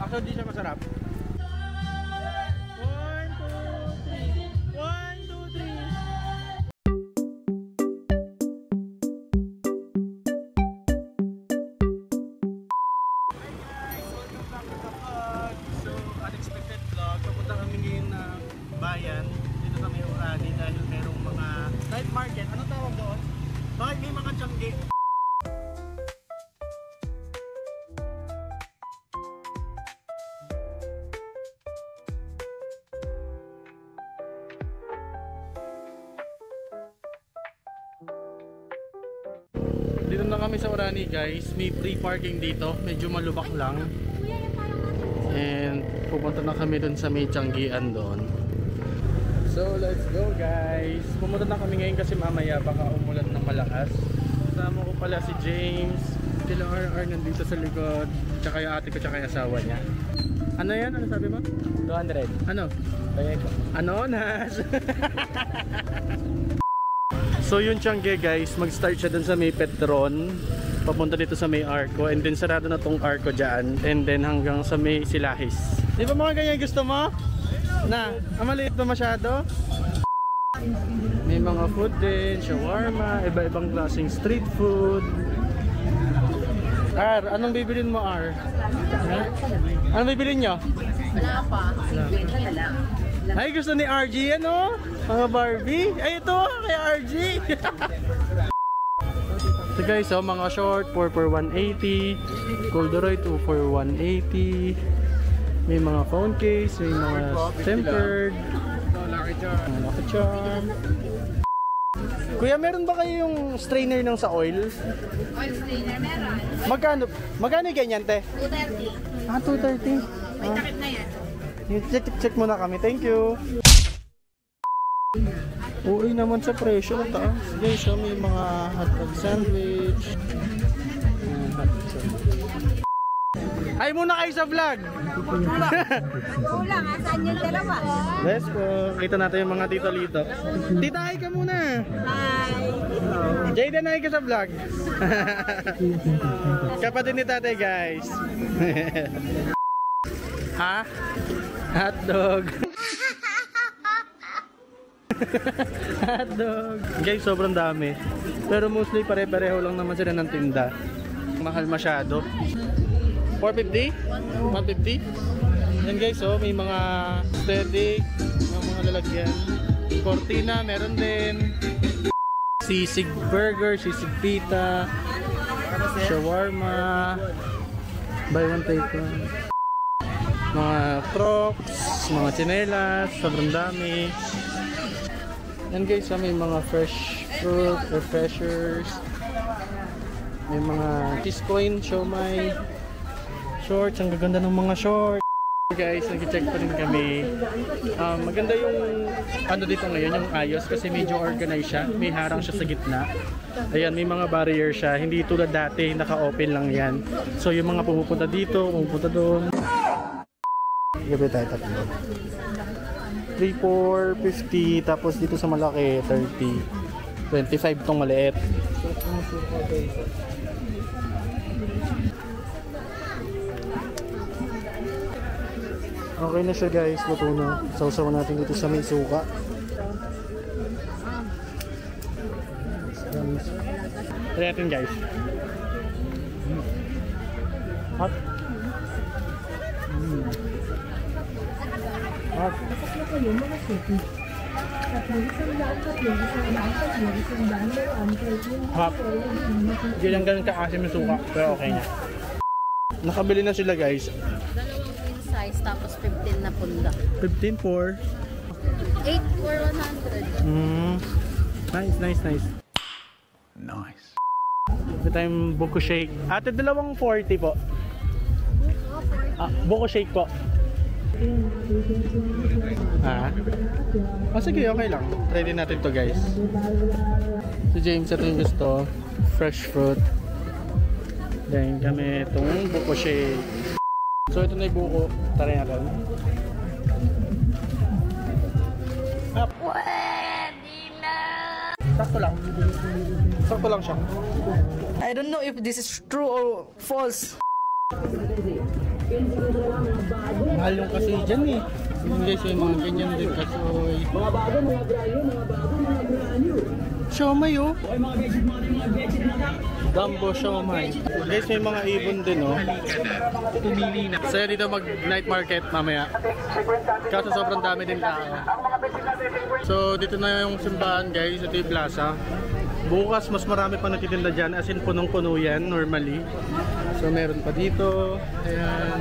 So di siya masarap. 1, 2, 3. So, unexpected vlog. Papunta kami ngayon na bayan. Dito kami Orani dahil merong mga night market. Anong tawag doon? Bakit may mga tiyangge? Dito na kami sa Orani guys. May free parking dito. Medyo malubak lang. And pupunta na kami dun sa may tiyanggian doon. So let's go guys. Pumunta na kami ngayon kasi mamaya baka umulan ng malakas. Kasama ko pala si James. Sila RR nandito sa likod. Tsaka yung ate ko tsaka yung asawa niya. Ano yan? Ano sabi mo? 200. Ano? Ano? Nas? So yung Tiangge guys, mag-start siya dun sa may Petron, papunta dito sa may Arco, and then sarado na tong Arco dyan, and then hanggang sa may Silahis. Di ba mga ganyan gusto mo? Na, maliit na masyado? May mga food din, shawarma, iba-ibang klaseng street food. R, anong bibilin mo R? Anong bibilin nyo? Wala pa, 50 na lang. Ay, gusto ni RG ano? Mga Barbie? Ay, ito kay RG. So guys, oh, mga short 4 for 180, corduroy 2 for 180. May mga phone case, may mga tempered, Lucky Charm. Kuya, meron ba kayo yung strainer ng sa oil? Oil strainer meron. Magkano ganyan, te? 230. Ah, 230. May takip na yan. Check muna kami. Thank you. Uy naman sa presyo. Taas. Guys, so may mga hotdog sandwich. Ay muna kayo sa vlog. Kulang, asan yung dalawa? Let's go. Kita natin yung mga tito lito. Tita, hi ka muna. Hi. Jayden, hi ka sa vlog. Kapatid ni tatay guys. Ha? Hotdog. Hotdog. Guys, sobrang dami. Pero mostly pare-pareho lang naman sila ng tinda. Mahal masyado. 450? 150? Yan guys, oh, may mga aesthetic, may mga lalagyan. Cortina, meron din. Sisig burger, sisig pita, shawarma, buy one take one. Mga crocs, mga tsinelas, sobrang dami. Yan guys, may mga fresh fruit, refreshers. May mga cheese coin, siomai, shorts. Ang gaganda ng mga shorts. Guys, nag-check pa rin kami. Maganda yung ano dito ngayon, yung ayos kasi medyo organized siya. May harang siya sa gitna. Ayan, may mga barrier siya. Hindi tulad dati, naka-open lang yan. So yung mga pumupunta dito, pumupunta doon. Gabi tayo tatlo. 3, 4, 50. Tapos dito sa malaki, 30. 25 tong maliit. Okay na siya guys, luto na. Sausaw natin dito sa may suka. Try natin guys. Hot. Hot. Hot. Hindi lang ganun ka-asim yung suka, pero okay na. Nakabili na sila guys. Size, tapos 15 na punda. 15 for? 8 for 100. Nice, nice, nice. Nice. Ito tayong buko shake. Ate, dalawang 40 po. Buko shake po. Sige, okay lang. Try din natin to guys. Si James, ito yung gusto. Fresh fruit. Then kami itong buko shake. So ito na yung buko. Try natin. Pwede na! Sakto lang. Sakto lang siya. I don't know if this is true or false. Mahal yung kasi dyan eh. Yun guys, yung mga ganyan din kasoy. Mga bago, mga brand new. Siomay oh. Gumbo siomay. Guys, may mga ibon din oh. Tumili na. So dito mag night market mamaya. Kaso sobrang dami din tao. So dito na yung simbahan guys, ito yung plaza. Bukas mas marami pa nagtitinda dyan, as in punong-puno yan normally. So meron pa dito. Ayan.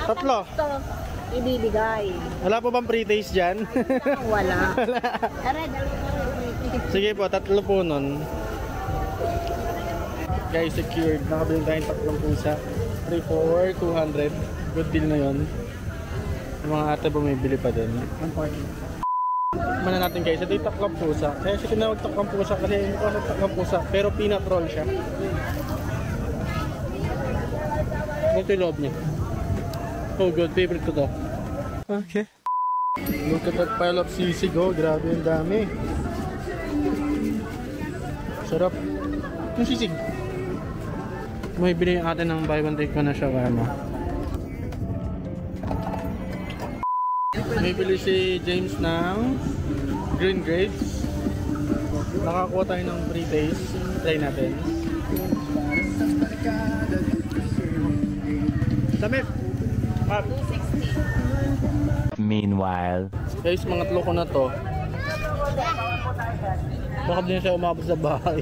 Tatlo. Ito, ibibigay. Wala po bang pre-taste dyan? Wala. Wala. Tara, dalawa. Sige po, tatlo po nun. Guys, secured. Nakabili tayong tatlong pusa. 3 for 200. Good deal na yun. Yung mga ate bumibili pa din. Mana natin guys, ito yung tatlong pusa. Kaya siya tinawag tatlong pusa kasi mukha sa tatlong pusa. Pero peanut roll siya. Ito yung loob niya. Oh good, favorite ko to. Okay. Look at that pile of sisig oh, grabe yung dami. Sarap. Yung sisig. May bili yung atin ng buy one take one na shawarma. May bili si James ng green grapes. Nakakuha tayo ng free taste. Try natin. Dami. Meanwhile, guys, mga tlo ko na to. Baka din siya umabot sa bahay.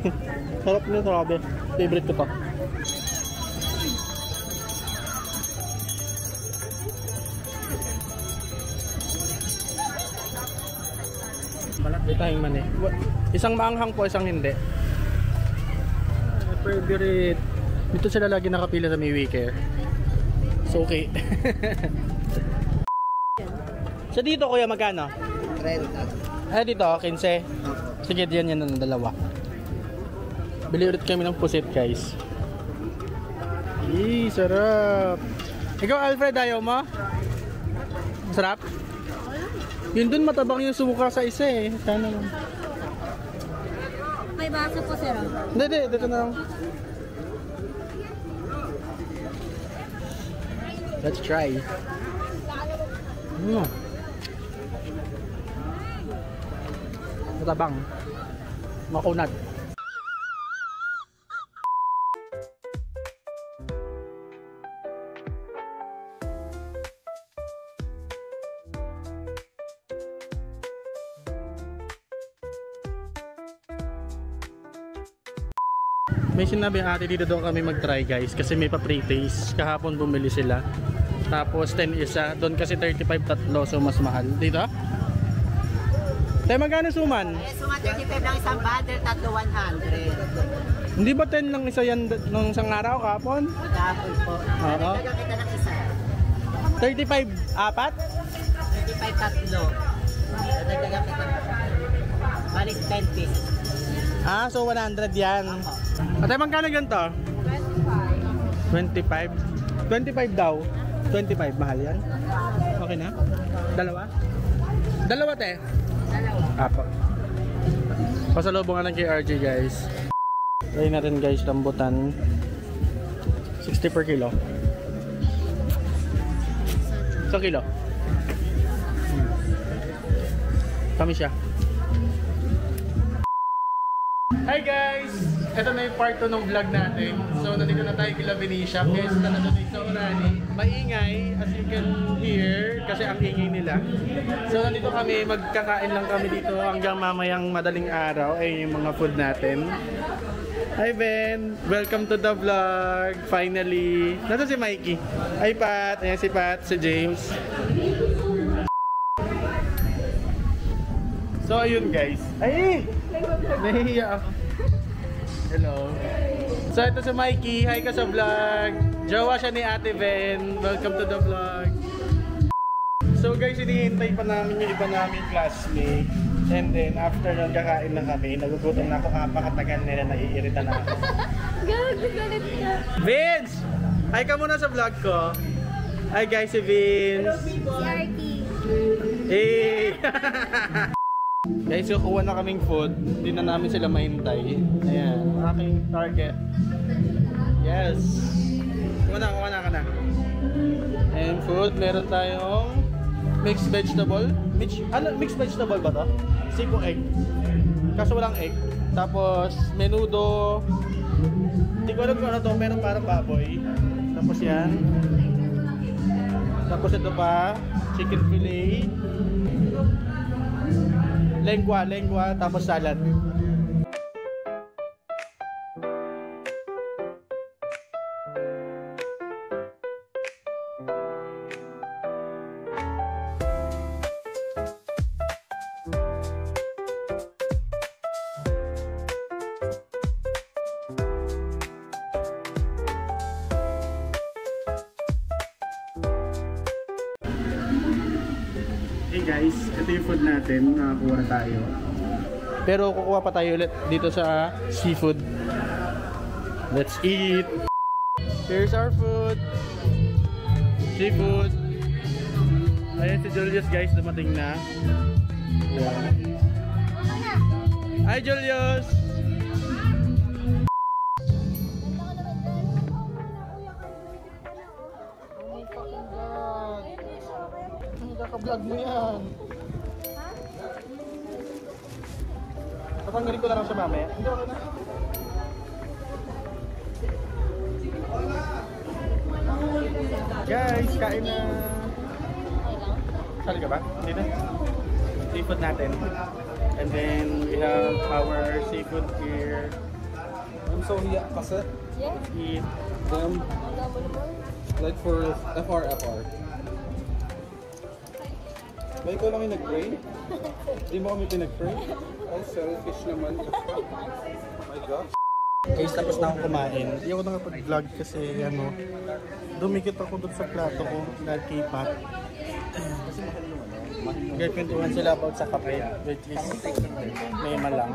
Sarap nito, grabe. Favorite ko to. Malaki tayong mani. Isang maanghang po, isang hindi. Favorite. Dito sila lagi nakapila sa May Weeker. So okay. So dito kuya magkano? 30. Ah dito 15. Sige diyan yan ng dalawa. Bili ulit kami ng pusit guys. Ih, sarap. Ikaw Alfred ayaw mo? Sarap? Yun dun matabang yung suka sa isa eh. Sana lang. May baso po sir. Hindi, dito na lang. Let's try. Matabang. Makunat. May sinabi ang ate dito daw kami mag-try guys kasi may pa-pre-taste. Kahapon bumili sila. Tapos 10 isa. Doon kasi 35 tatlo so mas mahal. Dito? Tayo magkano suman? Suman 35 lang isang bundle, tatlo 100. Hindi ba 10 lang isa yan nung isang araw kahapon? Kahapon po. Oo. Nagdagan kita ng isa. 35 apat? 35 tatlo. Nagdagan kita. Balik 10 pieces. Ah, so 100 yan. At ay magkano ganito? 25. 25 daw. 25 mahal yan. Okay na? Dalawa? Dalawa te? Dalawa. Apo. Pasalubungan ng kay RJ guys. Try natin guys rambutan. 60 per kilo. So kilo. Kami siya. Hi guys! Ito na yung part 2 ng vlog natin. So nandito na tayo kila Benicia. Fiesta na doon sa Orani. Maingay as you can hear kasi ang ingay nila. So nandito kami, magkakain lang kami dito hanggang mamayang madaling araw. Ayun yung mga food natin. Hi Ben! Welcome to the vlog! Finally! Nandito si Mikey. Hi Pat! Ayan si Pat, si James. So ayun guys. Ay! Nahihiya ako. Hello. So ito si Mikey. Hi ka sa vlog. Jowa siya ni Ate Ben. Welcome to the vlog. So guys, hinihintay pa namin yung iba namin classmate. And then, after nun, kakain na kami. Nagugutom na ako, kapakatagal nila, naiirita na ako. Gago, galit ka. Vince! Hi ka muna sa vlog ko. Hi guys, si Vince. Si Arky. Hey! Guys, kukuha na kaming food. Hindi na namin sila mahintay. Ayan, aking target. Yes! Kuha na ka na. And food, meron tayong mixed vegetable. Mixed vegetable ba to? Siko egg. Kaso walang egg. Tapos, menudo. Hindi ko alam kung ano to, pero parang baboy. Tapos yan. Tapos ito pa, chicken fillet. Lengua, tapos salad. Hey guys, ito yung food natin, nakakuha na tayo. Pero kukuha pa tayo ulit dito sa seafood. Let's eat! Here's our food! Seafood! Ayan si Julius guys, dumating na. Yeah. Hi Julius! Kaka-vlog mo yan. Tatanggalin ko na lang siya mamaya. Hindi ako na. Guys, kain na. Sali ka ba? Hindi na. Seafood natin. And then we have our seafood here. I'm so hiya kasi. Yes. Eat. Them, like for FR. May ko lang yung nag-pray. Hindi mo kami pinag-pray. Ay, selfish naman. Oh my gosh. Guys, tapos na akong kumain. Hindi ako nakapag-vlog kasi ano, dumikit ako doon sa plato ko dahil K-pop. Nagkwentuhan sila about sa kape, which is may malang.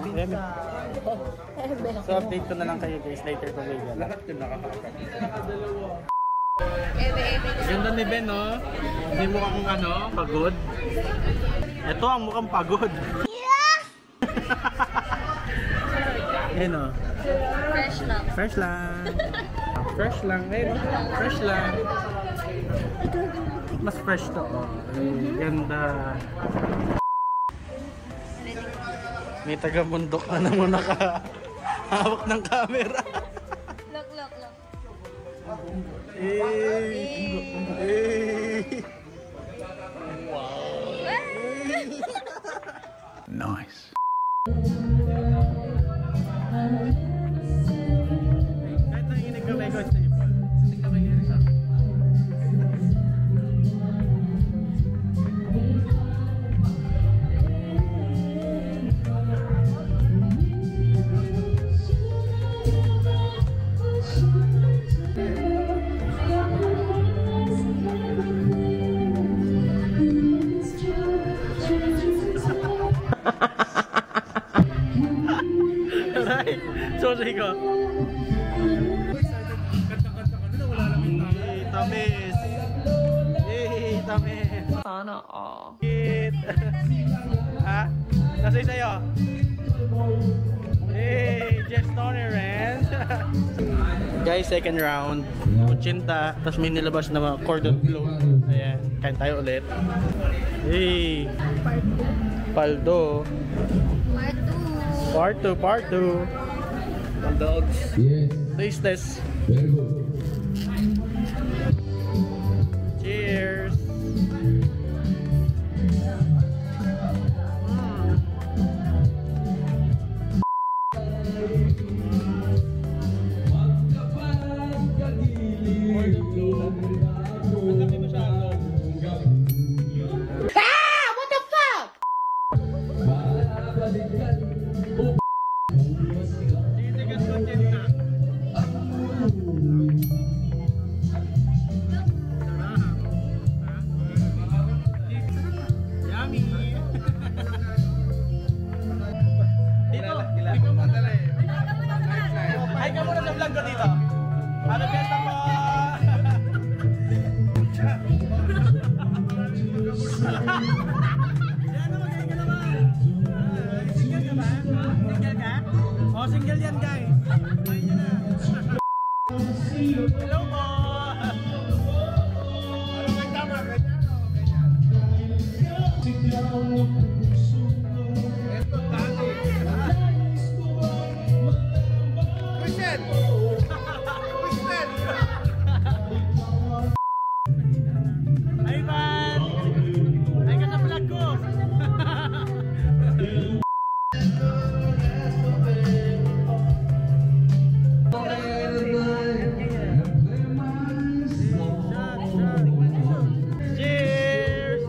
So update ko na lang kayo guys later ko later. Lahat yun nakakakape. Ganda ni Ben, no? Hindi mo akong ano, pagod. Ito ang mukhang pagod. Ayan, no? Fresh lang. Fresh lang. Fresh lang. Ayun, fresh lang. Mas fresh to. Oh. Ganda. May taga-bundok na naman nakahawak ng camera. Look. Nice. Kahit nanginig ka may gusto niyo po. Tingnan mo yung isa. Alright, sorry ko. Kanta-kanta ka na, wala lang yung tamis. Yay, tamis. Sana all. Hit. Ha? Nasa'y sa'yo? Hey, Jeff Stoner, guys, second round. Kutsinta, tapos may nilabas na mga cordon bleu. Ayan, kain tayo ulit. Hey, Paldo. Part 2. Dogs. Taste test. Cheers. Single ka ba? Single ka? Oh, single yan guys. Hello po! Hi, Van! Hi ka sa vlog ko! Cheers!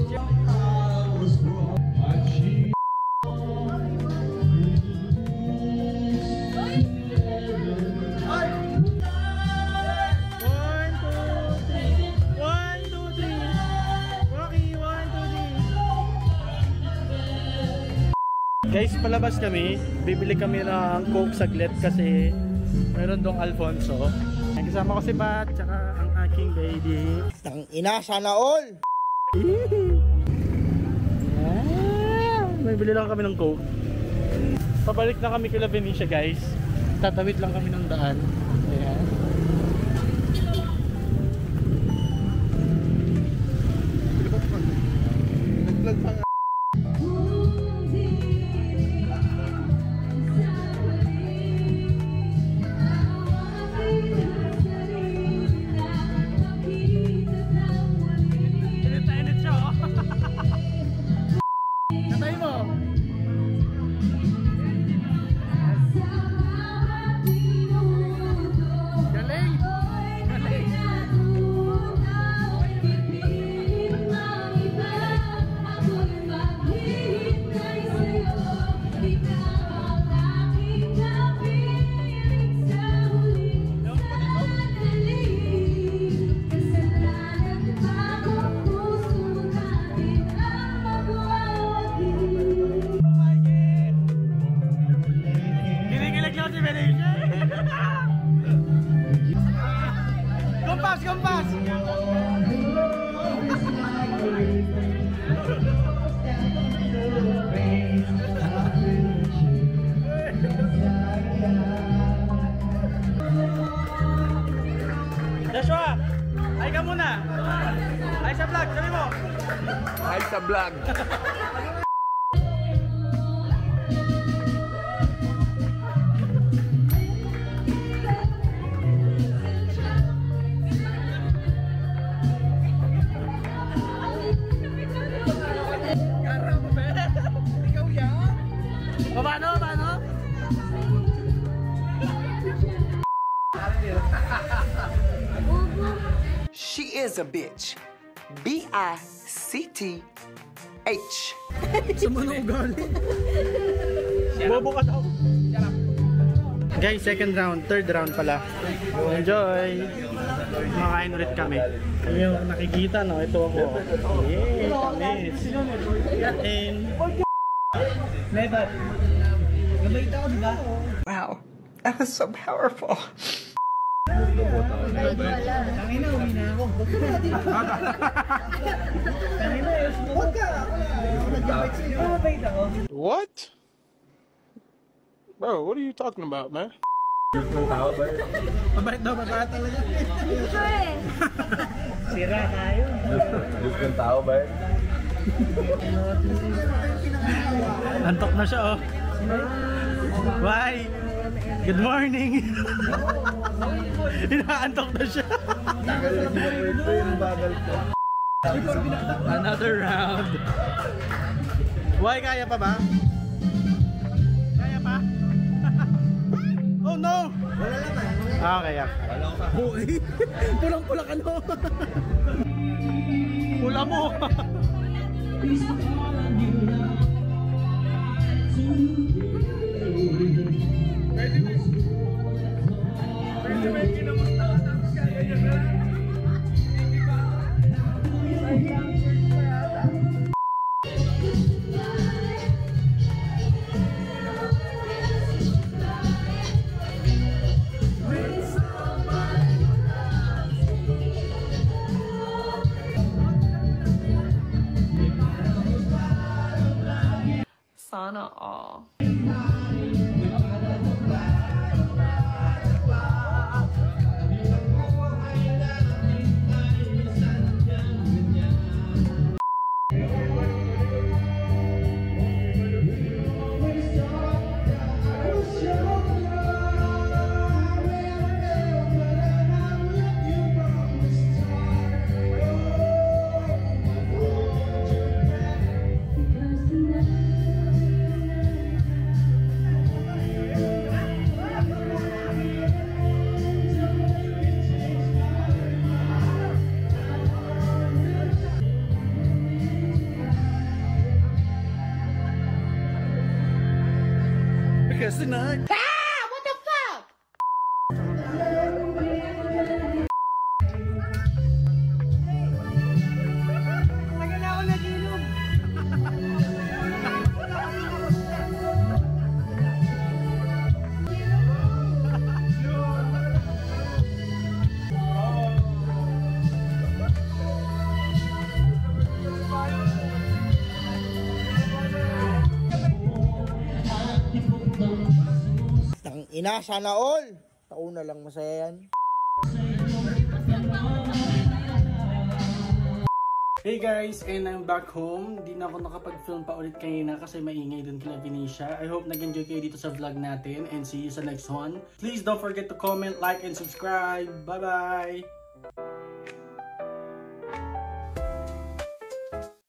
Guys, palabas kami. Bibili kami ng Coke saglit kasi meron dong Alfonso. Kasama ko si Bat, tsaka ang aking baby. Tang ina, sana all! May bili lang kami ng Coke. Pabalik na kami kila Benicia guys. Tatawid lang kami ng daan. Ayan. Nag-vlog pa nga. Init siya oh. Katay mo. Galing. Galing. Kinikilig lang si Benicia. Kumpas, kumpas. Joshua, ay ka muna. Ay sa vlog, sabi mo. Hi sa vlog. Paano? Paano? She is a bitch. B-I-C-T-H. Bobo ka daw. Guys, second round, third round pala. Enjoy! Makakain ulit kami. Kami yung nakikita, no? Ito ako. Yay! Miss! Yatin! Nebat! Nabalita ko, diba? Wow, that was so powerful. Tangina, uwi na ako. Tangina, huwag ka! Nagkabait ako. What? Bro, what are you talking about, man? Mabait daw, mabait talaga. Ito eh. Sira tayo. Diyos kong tao ba? Antok na siya, oh. Why? Good morning. Inaantok na siya. Another round. Why, kaya pa ba? Kaya pa? Oh no! Okay, yeah. Pulang-pula ka no. Pula mo. Sana all. Because tonight... Ina, sana all. Tauna lang masaya yan. Hey guys, and I'm back home. Di na ako nakapag-film pa ulit kanina kasi maingay dun kila Venetia. I hope nag-enjoy kayo dito sa vlog natin and see you sa next one. Please don't forget to comment, like, and subscribe. Bye-bye!